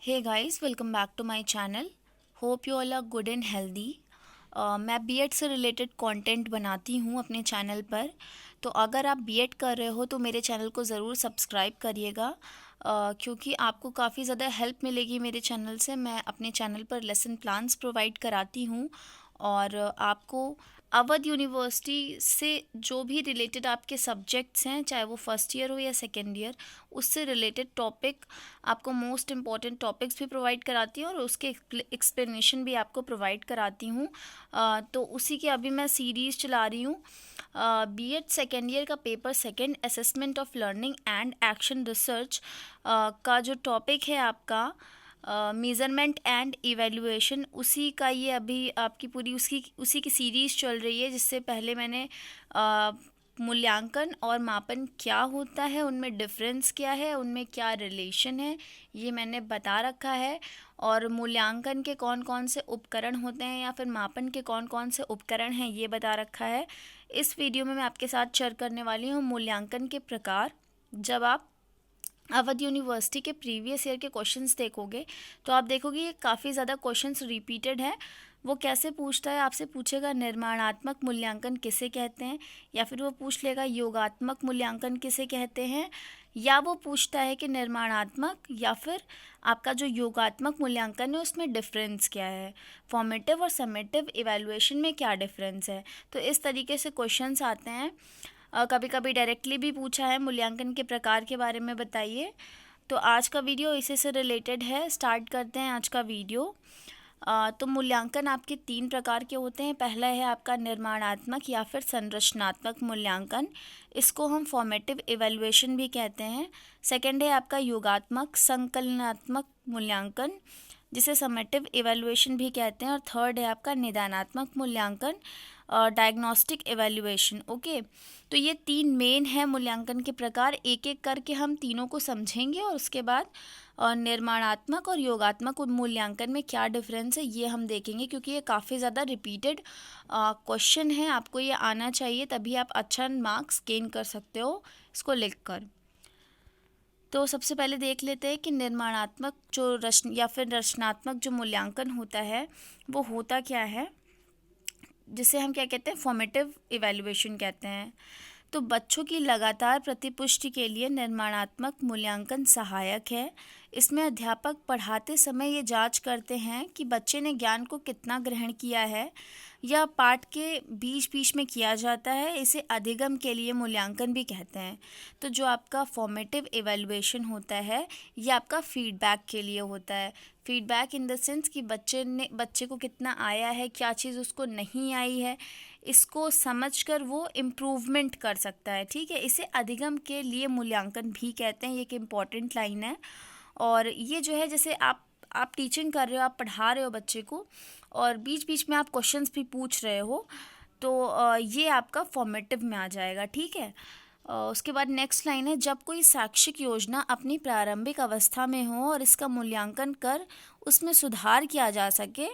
Hey guys, welcome back to my channel. Hope you all are good and healthy. मैं BEd से related content बनाती हूँ अपने channel पर। तो अगर आप बीएड कर रहे हो तो मेरे चैनल को ज़रूर सब्सक्राइब करिएगा, क्योंकि आपको काफ़ी ज़्यादा हेल्प मिलेगी मेरे चैनल से। मैं अपने चैनल पर लेसन प्लान्स प्रोवाइड कराती हूँ और आपको अवध यूनिवर्सिटी से जो भी रिलेटेड आपके सब्जेक्ट्स हैं, चाहे वो फर्स्ट ईयर हो या सेकेंड ईयर, उससे रिलेटेड टॉपिक, आपको मोस्ट इम्पॉर्टेंट टॉपिक्स भी प्रोवाइड कराती हूँ और उसके एक्सप्लेनेशन भी आपको प्रोवाइड कराती हूँ। तो उसी की अभी मैं सीरीज़ चला रही हूँ। बीएड सेकेंड ईयर का paper second, assessment of learning and action research का जो टॉपिक है आपका मेज़रमेंट एंड इवैल्यूएशन, उसी का ये अभी आपकी पूरी उसी की सीरीज़ चल रही है। जिससे पहले मैंने मूल्यांकन और मापन क्या होता है, उनमें डिफरेंस क्या है, उनमें क्या रिलेशन है, ये मैंने बता रखा है। और मूल्यांकन के कौन कौन से उपकरण होते हैं या फिर मापन के कौन कौन से उपकरण हैं, ये बता रखा है। इस वीडियो में मैं आपके साथ शेयर करने वाली हूँ मूल्यांकन के प्रकार। जब आप अवध यूनिवर्सिटी के प्रीवियस ईयर के क्वेश्चंस देखोगे तो आप देखोगे ये काफ़ी ज़्यादा क्वेश्चंस रिपीटेड है। वो कैसे पूछता है, आपसे पूछेगा निर्माणात्मक मूल्यांकन किसे कहते हैं, या फिर वो पूछ लेगा योगात्मक मूल्यांकन किसे कहते हैं, या वो पूछता है कि निर्माणात्मक या फिर आपका जो योगात्मक मूल्यांकन है उसमें डिफरेंस क्या है, फॉर्मेटिव और समेटिव इवैल्यूएशन में क्या डिफरेंस है। तो इस तरीके से क्वेश्चंस आते हैं। कभी कभी डायरेक्टली भी पूछा है मूल्यांकन के प्रकार के बारे में बताइए। तो आज का वीडियो इसी से रिलेटेड है। स्टार्ट करते हैं आज का वीडियो। तो मूल्यांकन आपके 3 प्रकार के होते हैं। पहला है आपका निर्माणात्मक या फिर संरचनात्मक मूल्यांकन, इसको हम फॉर्मेटिव इवैल्यूएशन भी कहते हैं। सेकंड है आपका योगात्मक संकलनात्मक मूल्यांकन, जिसे समेटिव इवैल्यूएशन भी कहते हैं। और थर्ड है आपका निदानात्मक मूल्यांकन, डायग्नोस्टिक इवैल्यूएशन। ओके, तो ये 3 मेन है मूल्यांकन के प्रकार। एक एक करके हम तीनों को समझेंगे और उसके बाद निर्माणात्मक और योगात्मक मूल्यांकन में क्या डिफरेंस है ये हम देखेंगे, क्योंकि ये काफ़ी ज़्यादा रिपीटेड क्वेश्चन है। आपको ये आना चाहिए, तभी आप अच्छा मार्क्स गेन कर सकते हो इसको लिखकर। तो सबसे पहले देख लेते हैं कि निर्माणात्मक जो या फिर रचनात्मक जो मूल्यांकन होता है वो होता क्या है, जिसे हम क्या कहते हैं, फॉर्मेटिव इवैल्यूएशन कहते हैं। तो बच्चों की लगातार प्रतिपुष्टि के लिए निर्माणात्मक मूल्यांकन सहायक है। इसमें अध्यापक पढ़ाते समय ये जांच करते हैं कि बच्चे ने ज्ञान को कितना ग्रहण किया है। यह पाठ के बीच बीच में किया जाता है। इसे अधिगम के लिए मूल्यांकन भी कहते हैं। तो जो आपका फॉर्मेटिव इवैल्यूएशन होता है ये आपका फीडबैक के लिए होता है। फीडबैक इन द सेंस कि बच्चे को कितना आया है, क्या चीज़ उसको नहीं आई है, इसको समझकर वो इम्प्रूवमेंट कर सकता है। ठीक है, इसे अधिगम के लिए मूल्यांकन भी कहते हैं। ये एक इम्पॉर्टेंट लाइन है। और ये जो है, जैसे आप टीचिंग कर रहे हो, आप पढ़ा रहे हो बच्चे को और बीच बीच में आप क्वेश्चंस भी पूछ रहे हो, तो ये आपका फॉर्मेटिव में आ जाएगा। ठीक है, उसके बाद नेक्स्ट लाइन है, जब कोई शैक्षिक योजना अपनी प्रारंभिक अवस्था में हो और इसका मूल्यांकन कर उसमें सुधार किया जा सके,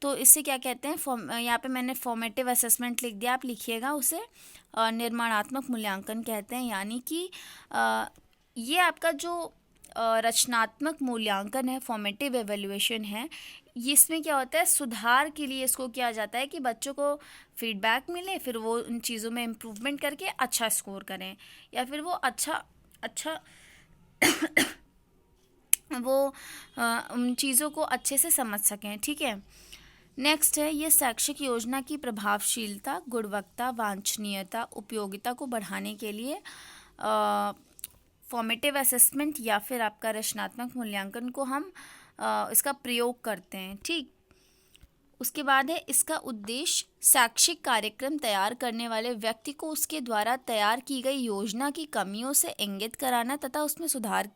तो इससे क्या कहते हैं, यहाँ पे मैंने फॉर्मेटिव असेसमेंट लिख दिया, आप लिखिएगा उसे। निर्माणात्मक मूल्यांकन कहते हैं। यानी कि ये आपका जो रचनात्मक मूल्यांकन है, फॉर्मेटिव एवेल्युएशन है, इसमें क्या होता है, सुधार के लिए इसको किया जाता है कि बच्चों को फीडबैक मिले, फिर वो उन चीज़ों में इम्प्रूवमेंट करके अच्छा स्कोर करें, या फिर वो अच्छा वो उन चीज़ों को अच्छे से समझ सकें। ठीक है, नेक्स्ट है, ये शैक्षिक योजना की प्रभावशीलता, गुणवत्ता, वांछनीयता, उपयोगिता को बढ़ाने के लिए फॉर्मेटिव असेसमेंट या फिर आपका रचनात्मक मूल्यांकन को हम इसका प्रयोग करते हैं। ठीक, उसके बाद है, इसका उद्देश्य शैक्षिक कार्यक्रम तैयार करने वाले व्यक्ति को उसके द्वारा तैयार की गई योजना की कमियों से इंगित कराना तथा उसमें सुधार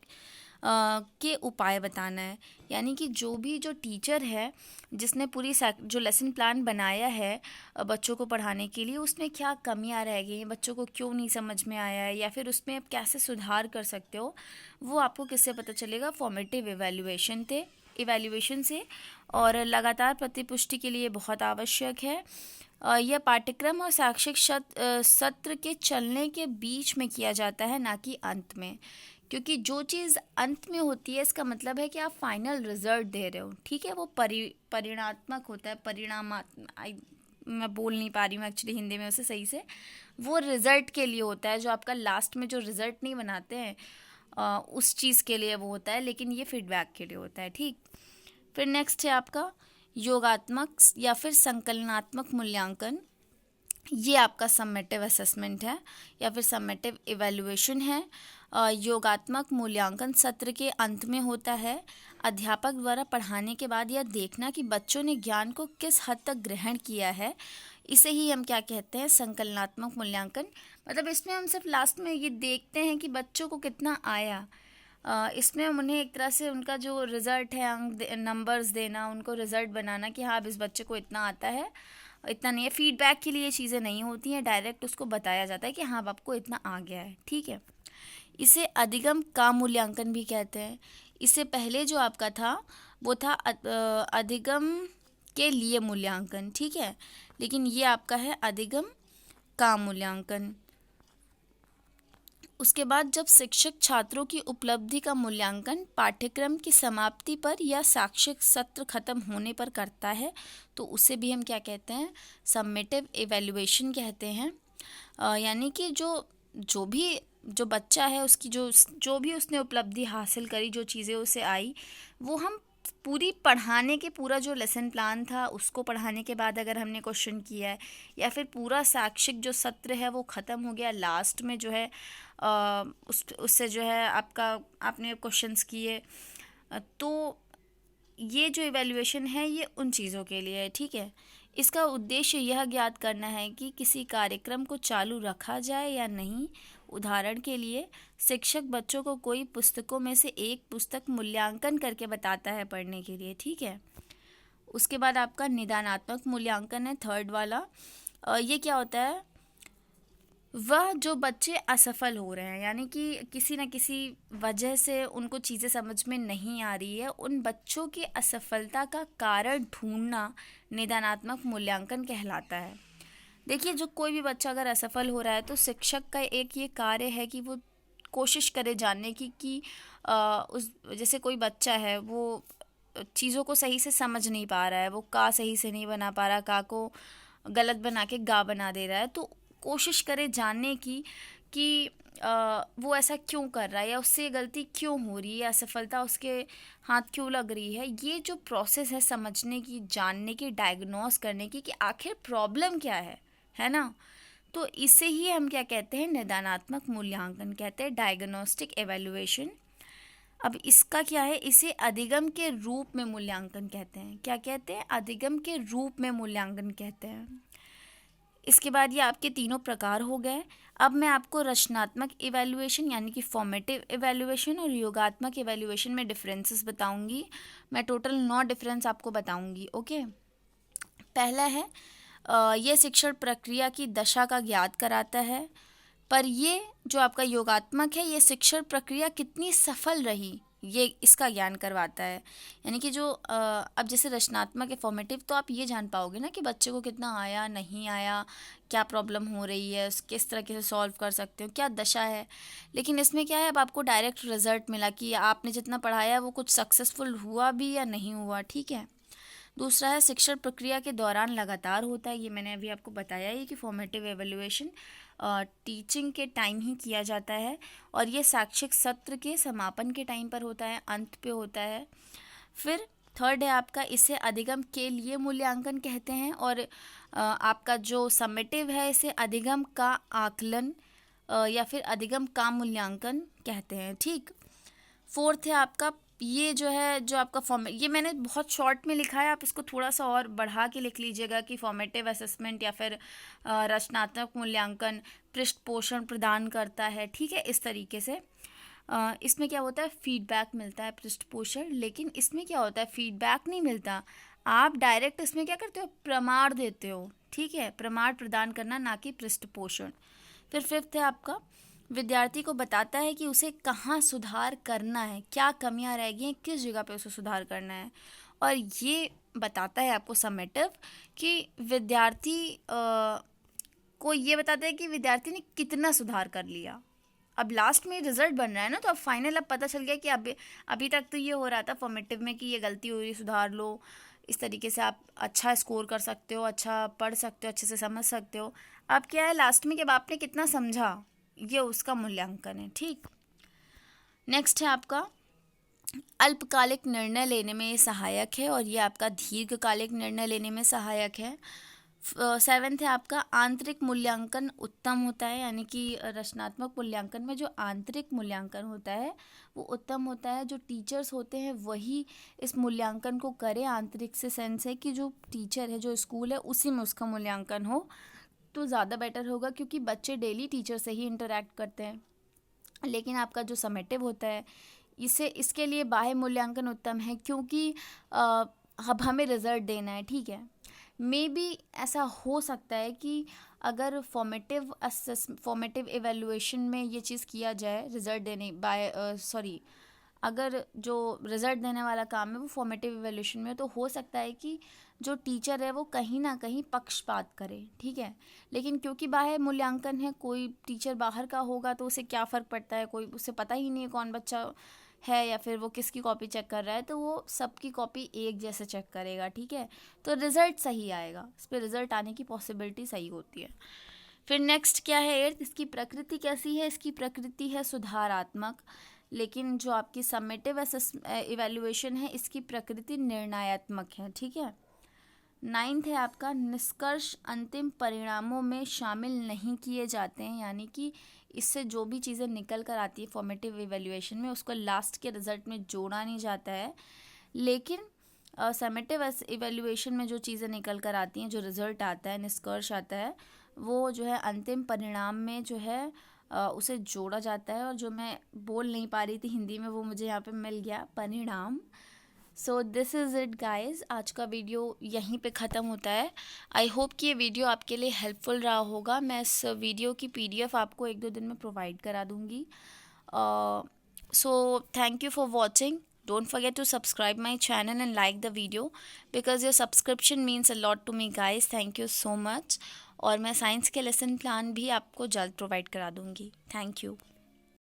के उपाय बताना है। यानी कि जो टीचर है जिसने पूरी जो लेसन प्लान बनाया है बच्चों को पढ़ाने के लिए, उसमें क्या कमियां रह गई हैं, बच्चों को क्यों नहीं समझ में आया है, या फिर उसमें आप कैसे सुधार कर सकते हो, वो आपको किससे पता चलेगा, फॉर्मेटिव इवैल्यूएशन से। और लगातार प्रतिपुष्टि के लिए बहुत आवश्यक है। यह पाठ्यक्रम और शैक्षिक सत्र के चलने के बीच में किया जाता है, ना कि अंत में। क्योंकि जो चीज़ अंत में होती है इसका मतलब है कि आप फाइनल रिजल्ट दे रहे हो, ठीक है। वो परिणात्मक होता है, मैं बोल नहीं पा रही हूँ एक्चुअली हिंदी में उसे सही से। वो रिजल्ट के लिए होता है, जो आपका लास्ट में जो रिजल्ट नहीं बनाते हैं उस चीज़ के लिए वो होता है, लेकिन ये फीडबैक के लिए होता है, ठीक। फिर नेक्स्ट है आपका योगात्मक या फिर संकलनात्मक मूल्यांकन। ये आपका सम्मेटिव असेसमेंट है या फिर सम्मेटिव इवैल्यूएशन है। योगात्मक मूल्यांकन सत्र के अंत में होता है। अध्यापक द्वारा पढ़ाने के बाद यह देखना कि बच्चों ने ज्ञान को किस हद तक ग्रहण किया है, इसे ही हम क्या कहते हैं, संकलनात्मक मूल्यांकन। मतलब इसमें हम सिर्फ लास्ट में ये देखते हैं कि बच्चों को कितना आया। इसमें हम उन्हें एक तरह से उनका जो रिज़ल्ट है, अंक नंबर्स देना, उनको रिज़ल्ट बनाना कि हाँ अब इस बच्चे को इतना आता है, इतना नहीं है। फीडबैक के लिए चीज़ें नहीं होती हैं, डायरेक्ट उसको बताया जाता है कि हाँ अब आपको इतना आ गया है, ठीक है। इसे अधिगम का मूल्यांकन भी कहते हैं। इससे पहले जो आपका था वो था अधिगम के लिए मूल्यांकन, ठीक है, लेकिन ये आपका है अधिगम का मूल्यांकन। उसके बाद जब शिक्षक छात्रों की उपलब्धि का मूल्यांकन पाठ्यक्रम की समाप्ति पर या शैक्षिक सत्र खत्म होने पर करता है तो उसे भी हम क्या कहते हैं, सम्मेटिव इवैल्यूएशन कहते हैं। यानी कि जो बच्चा है उसकी जो भी उसने उपलब्धि हासिल करी, जो चीज़ें उसे आई, वो हम पूरी पढ़ाने के पूरा जो लेसन प्लान था उसको पढ़ाने के बाद अगर हमने क्वेश्चन किया है, या फिर पूरा शैक्षिक जो सत्र है वो ख़त्म हो गया, लास्ट में जो है उससे जो है आपने क्वेश्चंस किए, तो ये जो इवैल्यूएशन है ये उन चीज़ों के लिए है, ठीक है। इसका उद्देश्य यह ज्ञात करना है कि किसी कार्यक्रम को चालू रखा जाए या नहीं। उदाहरण के लिए शिक्षक बच्चों को कोई पुस्तकों में से एक पुस्तक मूल्यांकन करके बताता है पढ़ने के लिए, ठीक है। उसके बाद आपका निदानात्मक मूल्यांकन है, थर्ड वाला। ये क्या होता है, वह जो बच्चे असफल हो रहे हैं, यानी कि किसी न किसी वजह से उनको चीज़ें समझ में नहीं आ रही है, उन बच्चों की असफलता का कारण ढूंढना निदानात्मक मूल्यांकन कहलाता है। देखिए, जो कोई भी बच्चा अगर असफल हो रहा है तो शिक्षक का एक ये कार्य है कि वो कोशिश करे जानने की कि उस जैसे कोई बच्चा है वो चीज़ों को सही से समझ नहीं पा रहा है, वो का सही से नहीं बना पा रहा, का को गलत बना के गा बना दे रहा है, तो कोशिश करे जानने की कि वो ऐसा क्यों कर रहा है या उससे गलती क्यों हो रही है, असफलता उसके हाथ क्यों लग रही है। ये जो प्रोसेस है समझने की, जानने की, डायग्नोस करने की कि आखिर प्रॉब्लम क्या है ना, तो इसे ही हम क्या कहते हैं, निदानात्मक मूल्यांकन कहते हैं, डायग्नोस्टिक एवेल्युएशन। अब इसका क्या है, इसे अधिगम के रूप में मूल्यांकन कहते हैं। क्या कहते हैं, अधिगम के रूप में मूल्यांकन कहते हैं। इसके बाद ये आपके तीनों प्रकार हो गए। अब मैं आपको रचनात्मक इवैल्यूएशन यानी कि फॉर्मेटिव इवैल्यूएशन और योगात्मक इवैल्यूएशन में डिफरेंसेस बताऊंगी। मैं टोटल 9 डिफरेंस आपको बताऊंगी, ओके। पहला है ये शिक्षण प्रक्रिया की दशा का ज्ञात कराता है, पर ये जो आपका योगात्मक है ये शिक्षण प्रक्रिया कितनी सफल रही ये इसका ज्ञान करवाता है। यानी कि जो अब जैसे रचनात्मक है, फॉर्मेटिव, तो आप ये जान पाओगे ना कि बच्चे को कितना आया, नहीं आया, क्या प्रॉब्लम हो रही है, किस तरीके से सॉल्व कर सकते हो, क्या दशा है। लेकिन इसमें क्या है, अब आपको डायरेक्ट रिजल्ट मिला कि आपने जितना पढ़ाया वो कुछ सक्सेसफुल हुआ भी या नहीं हुआ, ठीक है। दूसरा है शिक्षण प्रक्रिया के दौरान लगातार होता है, ये मैंने अभी आपको बताया ही कि फॉर्मेटिव एवेल्युएशन टीचिंग के टाइम ही किया जाता है और ये शैक्षिक सत्र के समापन के टाइम पर होता है, अंत पे होता है। फिर थर्ड है आपका, इसे अधिगम के लिए मूल्यांकन कहते हैं और आपका जो समेटिव है इसे अधिगम का आकलन या फिर अधिगम का मूल्यांकन कहते हैं, ठीक। फोर्थ है आपका, ये जो है जो आपका ये मैंने बहुत शॉर्ट में लिखा है, आप इसको थोड़ा सा और बढ़ा के लिख लीजिएगा कि फॉर्मेटिव असेसमेंट या फिर रचनात्मक मूल्यांकन पृष्ठ पोषण प्रदान करता है, ठीक है, इस तरीके से। इसमें क्या होता है, फीडबैक मिलता है, पृष्ठ पोषण। लेकिन इसमें क्या होता है, फीडबैक नहीं मिलता, आप डायरेक्ट इसमें क्या करते हो, प्रमाण देते हो, ठीक है, प्रमाण प्रदान करना, ना कि पृष्ठ पोषण। फिर फिफ्थ है आपका, विद्यार्थी को बताता है कि उसे कहाँ सुधार करना है, क्या कमियां रह गई हैं, किस जगह पे उसे सुधार करना है। और ये बताता है आपको समेटिव कि विद्यार्थी को ये बताता है कि विद्यार्थी ने कितना सुधार कर लिया, अब लास्ट में रिजल्ट बन रहा है ना, तो अब फाइनल अब पता चल गया कि अभी तक तो ये हो रहा था फॉर्मेटिव में कि ये गलती हो रही, सुधार लो, इस तरीके से आप अच्छा स्कोर कर सकते हो, अच्छा पढ़ सकते हो, अच्छे से समझ सकते हो। अब क्या है, लास्ट में कि अब आपने कितना समझा, ये उसका मूल्यांकन है। ठीक, नेक्स्ट है आपका अल्पकालिक निर्णय लेने में ये सहायक है, और ये आपका दीर्घकालिक निर्णय लेने में सहायक है। 7th है आपका आंतरिक मूल्यांकन उत्तम होता है, यानी कि रचनात्मक मूल्यांकन में जो आंतरिक मूल्यांकन होता है वो उत्तम होता है। जो टीचर्स होते हैं वही इस मूल्यांकन को करें, आंतरिक से सेंस है कि जो टीचर है, जो स्कूल है, उसी में उसका मूल्यांकन हो तो ज़्यादा बेटर होगा, क्योंकि बच्चे डेली टीचर से ही इंटरेक्ट करते हैं। लेकिन आपका जो समेटिव होता है, इसके लिए बाह्य मूल्यांकन उत्तम है, क्योंकि अब हमें रिजल्ट देना है। ठीक है, मे बी ऐसा हो सकता है कि अगर फॉर्मेटिव एवेलुएशन में ये चीज़ किया जाए, रिजल्ट देने अगर जो रिजल्ट देने वाला काम है वो फॉर्मेटिव एवेल्यूशन में, तो हो सकता है कि जो टीचर है वो कहीं ना कहीं पक्षपात करे। ठीक है, लेकिन क्योंकि बाहर मूल्यांकन है, कोई टीचर बाहर का होगा तो उसे क्या फ़र्क पड़ता है, कोई उसे पता ही नहीं है कौन बच्चा है या फिर वो किसकी कॉपी चेक कर रहा है, तो वो सबकी कॉपी एक जैसे चेक करेगा। ठीक है, तो रिज़ल्ट सही आएगा, इस पर रिज़ल्ट आने की पॉसिबिलिटी सही होती है। फिर नेक्स्ट क्या है 8th, इसकी प्रकृति कैसी है? इसकी प्रकृति है सुधारात्मक, लेकिन जो आपकी समेटिव इवैल्यूएशन है इसकी प्रकृति निर्णयात्मक है। ठीक है, 9th है आपका निष्कर्ष अंतिम परिणामों में शामिल नहीं किए जाते हैं, यानी कि इससे जो भी चीज़ें निकल कर आती है फॉर्मेटिव इवैल्यूएशन में उसको लास्ट के रिजल्ट में जोड़ा नहीं जाता है। लेकिन समेटिव इवैल्यूएशन में जो चीज़ें निकल कर आती हैं, जो रिज़ल्ट आता है, निष्कर्ष आता है, वो जो है अंतिम परिणाम में जो है उसे जोड़ा जाता है। और जो मैं बोल नहीं पा रही थी हिंदी में वो मुझे यहाँ पे मिल गया, परिणाम। So this is it guys, आज का वीडियो यहीं पे ख़त्म होता है। आई होप कि ये वीडियो आपके लिए हेल्पफुल रहा होगा। मैं इस वीडियो की PDF आपको 1-2 दिन में प्रोवाइड करा दूँगी। So thank you for watching. Don't forget to subscribe my channel and like the video because your subscription means a lot to me guys. Thank you so much. और मैं science के lesson plan भी आपको जल्द provide करा दूँगी. Thank you.